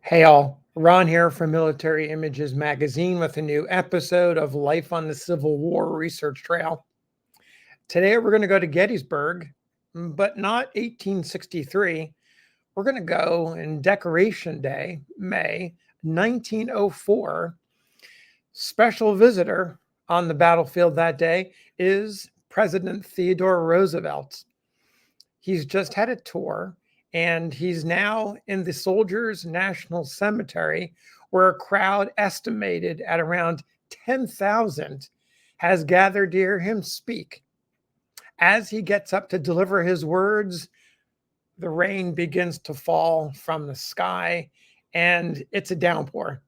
Hey all, Ron here from Military Images Magazine with a new episode of Life on the Civil War Research Trail. Today we're going to go to Gettysburg, but not 1863. We're going to go in Decoration Day, May 1904. Special visitor on the battlefield that day is President Theodore Roosevelt. He's just had a tour and he's now in the Soldiers National Cemetery, where a crowd estimated at around 10,000 has gathered to hear him speak. As he gets up to deliver his words, the rain begins to fall from the sky and it's a downpour.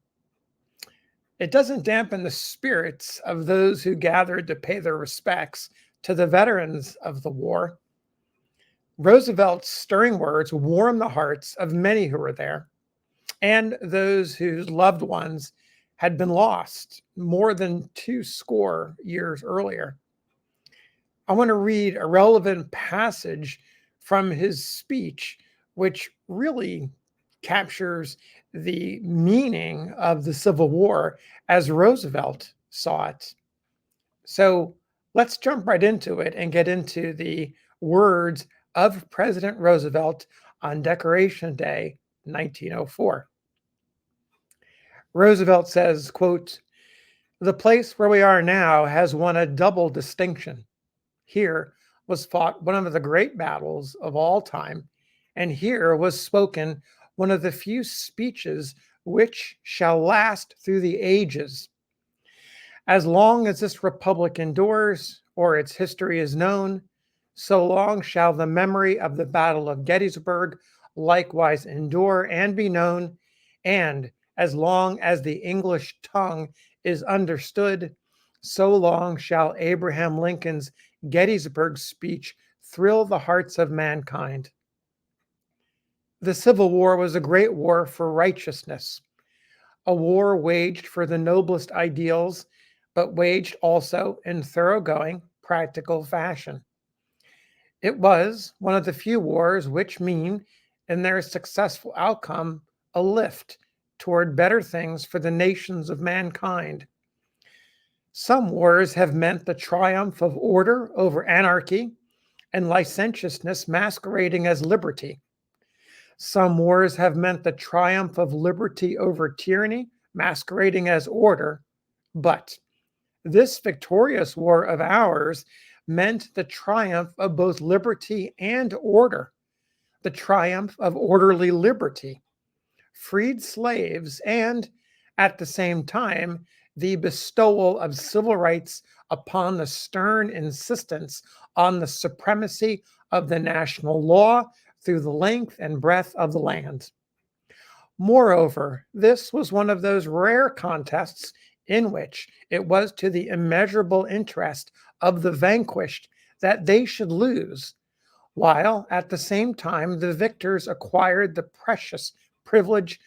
It doesn't dampen the spirits of those who gathered to pay their respects to the veterans of the war. Roosevelt's stirring words warmed the hearts of many who were there and those whose loved ones had been lost more than 20 years earlier. I want to read a relevant passage from his speech, which really captures the meaning of the Civil War as Roosevelt saw it. So let's jump right into it and get into the words of President Roosevelt on Decoration Day, 1904. Roosevelt says, quote, "The place where we are now has won a double distinction. Here was fought one of the great battles of all time, and here was spoken one of the few speeches which shall last through the ages. As long as this republic endures, or its history is known, so long shall the memory of the Battle of Gettysburg likewise endure and be known, and as long as the English tongue is understood, so long shall Abraham Lincoln's Gettysburg speech thrill the hearts of mankind." The Civil War was a great war for righteousness, a war waged for the noblest ideals, but waged also in thoroughgoing, practical fashion. It was one of the few wars which mean, in their successful outcome, a lift toward better things for the nations of mankind. Some wars have meant the triumph of order over anarchy and licentiousness masquerading as liberty. Some wars have meant the triumph of liberty over tyranny masquerading as order. But this victorious war of ours meant the triumph of both liberty and order, the triumph of orderly liberty, freed slaves, and at the same time, the bestowal of civil rights upon the stern insistence on the supremacy of the national law through the length and breadth of the land. Moreover, this was one of those rare contests in which it was to the immeasurable interest of the vanquished that they should lose, while at the same time the victors acquired the precious privilege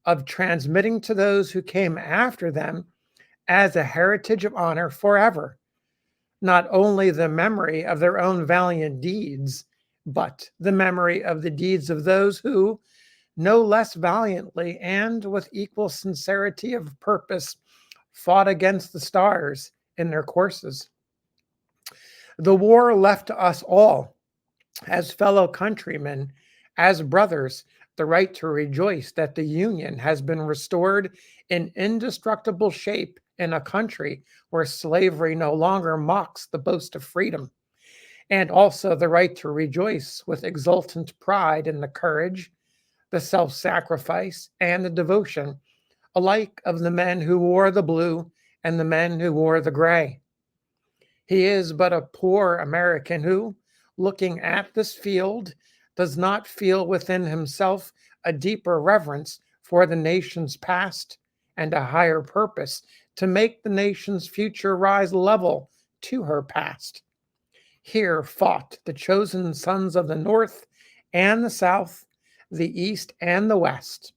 of transmitting to those who came after them as a heritage of honor forever, not only the memory of their own valiant deeds, but the memory of the deeds of those who, no less valiantly and with equal sincerity of purpose, fought against the stars in their courses. The war left to us all, as fellow countrymen, as brothers, the right to rejoice that the Union has been restored in indestructible shape in a country where slavery no longer mocks the boast of freedom, and also the right to rejoice with exultant pride in the courage, the self sacrifice, and the devotion alike of the men who wore the blue and the men who wore the gray. He is but a poor American who, looking at this field, does not feel within himself a deeper reverence for the nation's past and a higher purpose to make the nation's future rise level to her past. Here fought the chosen sons of the North and the South, the East and the West.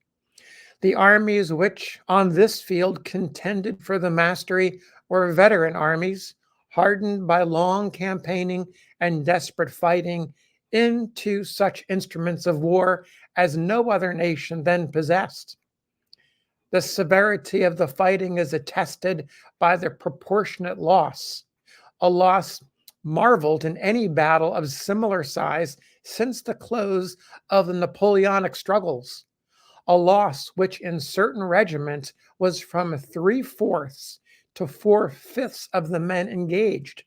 The armies which on this field contended for the mastery were veteran armies, hardened by long campaigning and desperate fighting into such instruments of war as no other nation then possessed. The severity of the fighting is attested by the proportionate loss, a loss marveled in any battle of similar size since the close of the Napoleonic struggles, a loss which in certain regiments was from three-fourths to four-fifths of the men engaged.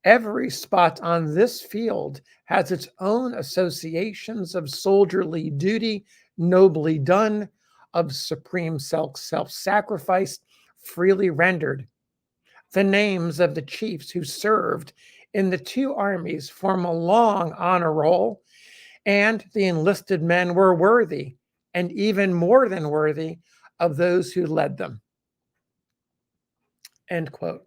Every spot on this field has its own associations of soldierly duty, nobly done, of supreme self-sacrifice, freely rendered. The names of the chiefs who served in the two armies form a long honor roll, and the enlisted men were worthy, and even more than worthy, of those who led them. End quote.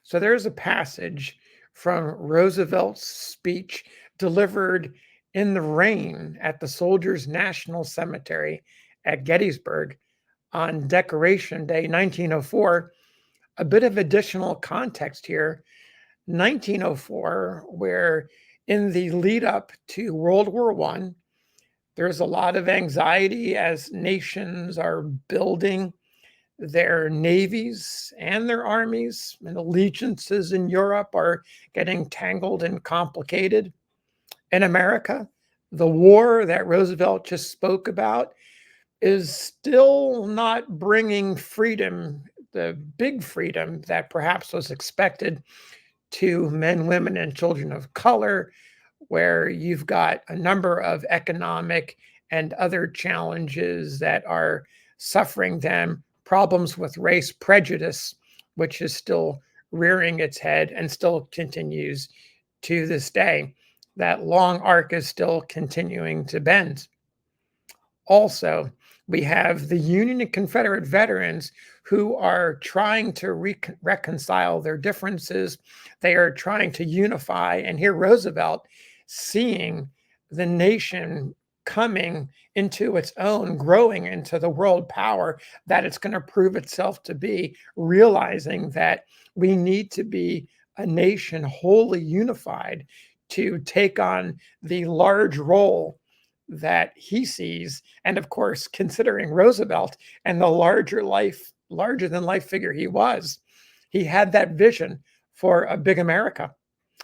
So there's a passage from Roosevelt's speech delivered in the rain at the Soldiers' National Cemetery at Gettysburg on Decoration Day 1904. A bit of additional context here. 1904, where in the lead up to World War I, there's a lot of anxiety as nations are building their navies and their armies, and allegiances in Europe are getting tangled and complicated. In America, the war that Roosevelt just spoke about is still not bringing freedom, the big freedom that perhaps was expected to men, women, and children of color, where you've got a number of economic and other challenges that are suffering them, problems with race prejudice, which is still rearing its head and still continues to this day. That long arc is still continuing to bend. Also, we have the Union and Confederate veterans who are trying to reconcile their differences. They are trying to unify. And here, Roosevelt, seeing the nation coming into its own, growing into the world power that it's going to prove itself to be, realizing that we need to be a nation wholly unified to take on the large role that he sees. And of course, considering Roosevelt and the larger than life figure he was, he had that vision for a big America.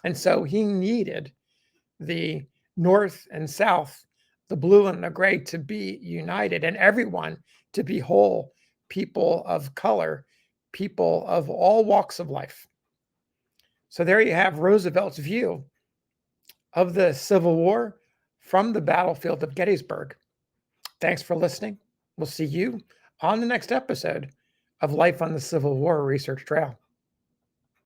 And so he needed the North and South, the blue and the gray, to be united, and everyone to be whole, people of color, people of all walks of life. So there you have Roosevelt's view of the Civil War from the battlefield of Gettysburg. Thanks for listening. We'll see you on the next episode of Life on the Civil War Research Trail.